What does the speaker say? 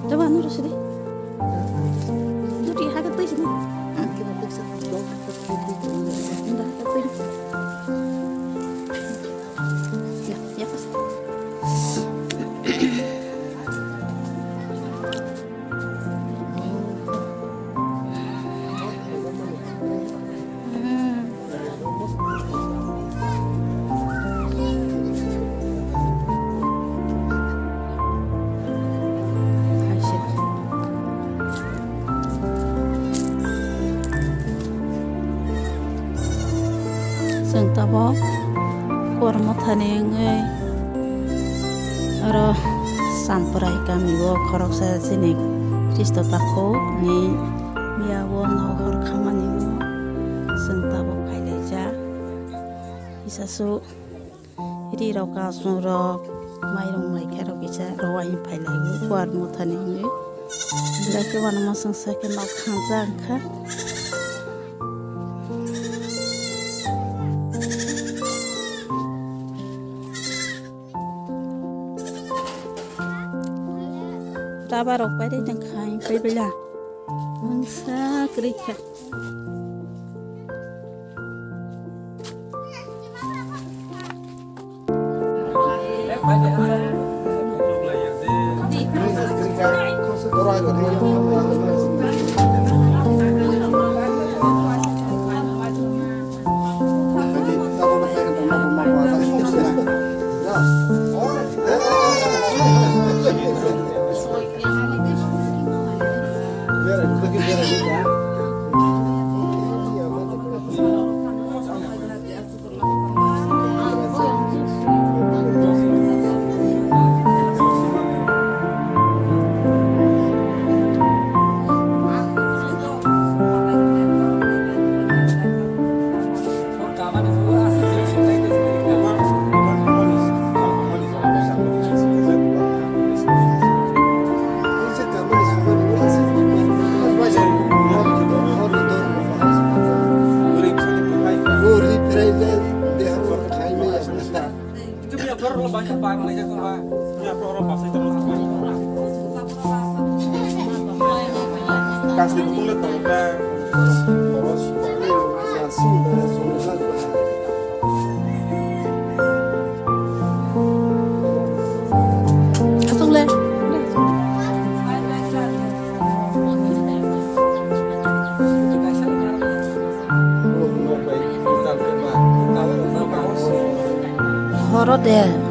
Coba nurus sini. Nuri hakat tuh sini. Enggak, tapi ya, ya pas. Seng tabo kormo thanengai aro sampurai kami wo khorok sa sini Kristo pakho ni miawo no hor khamani wo seng tabo khaileja isasu iri roka suro mairong mai kharo kisa rowai phailai wo kormo thanengai lake wanama sangsa ke nok khangja kha Tabarok pada yang kain berbela, mangsa kerja. Kasih betul tolong boros nasi Langsung le. Horor deh.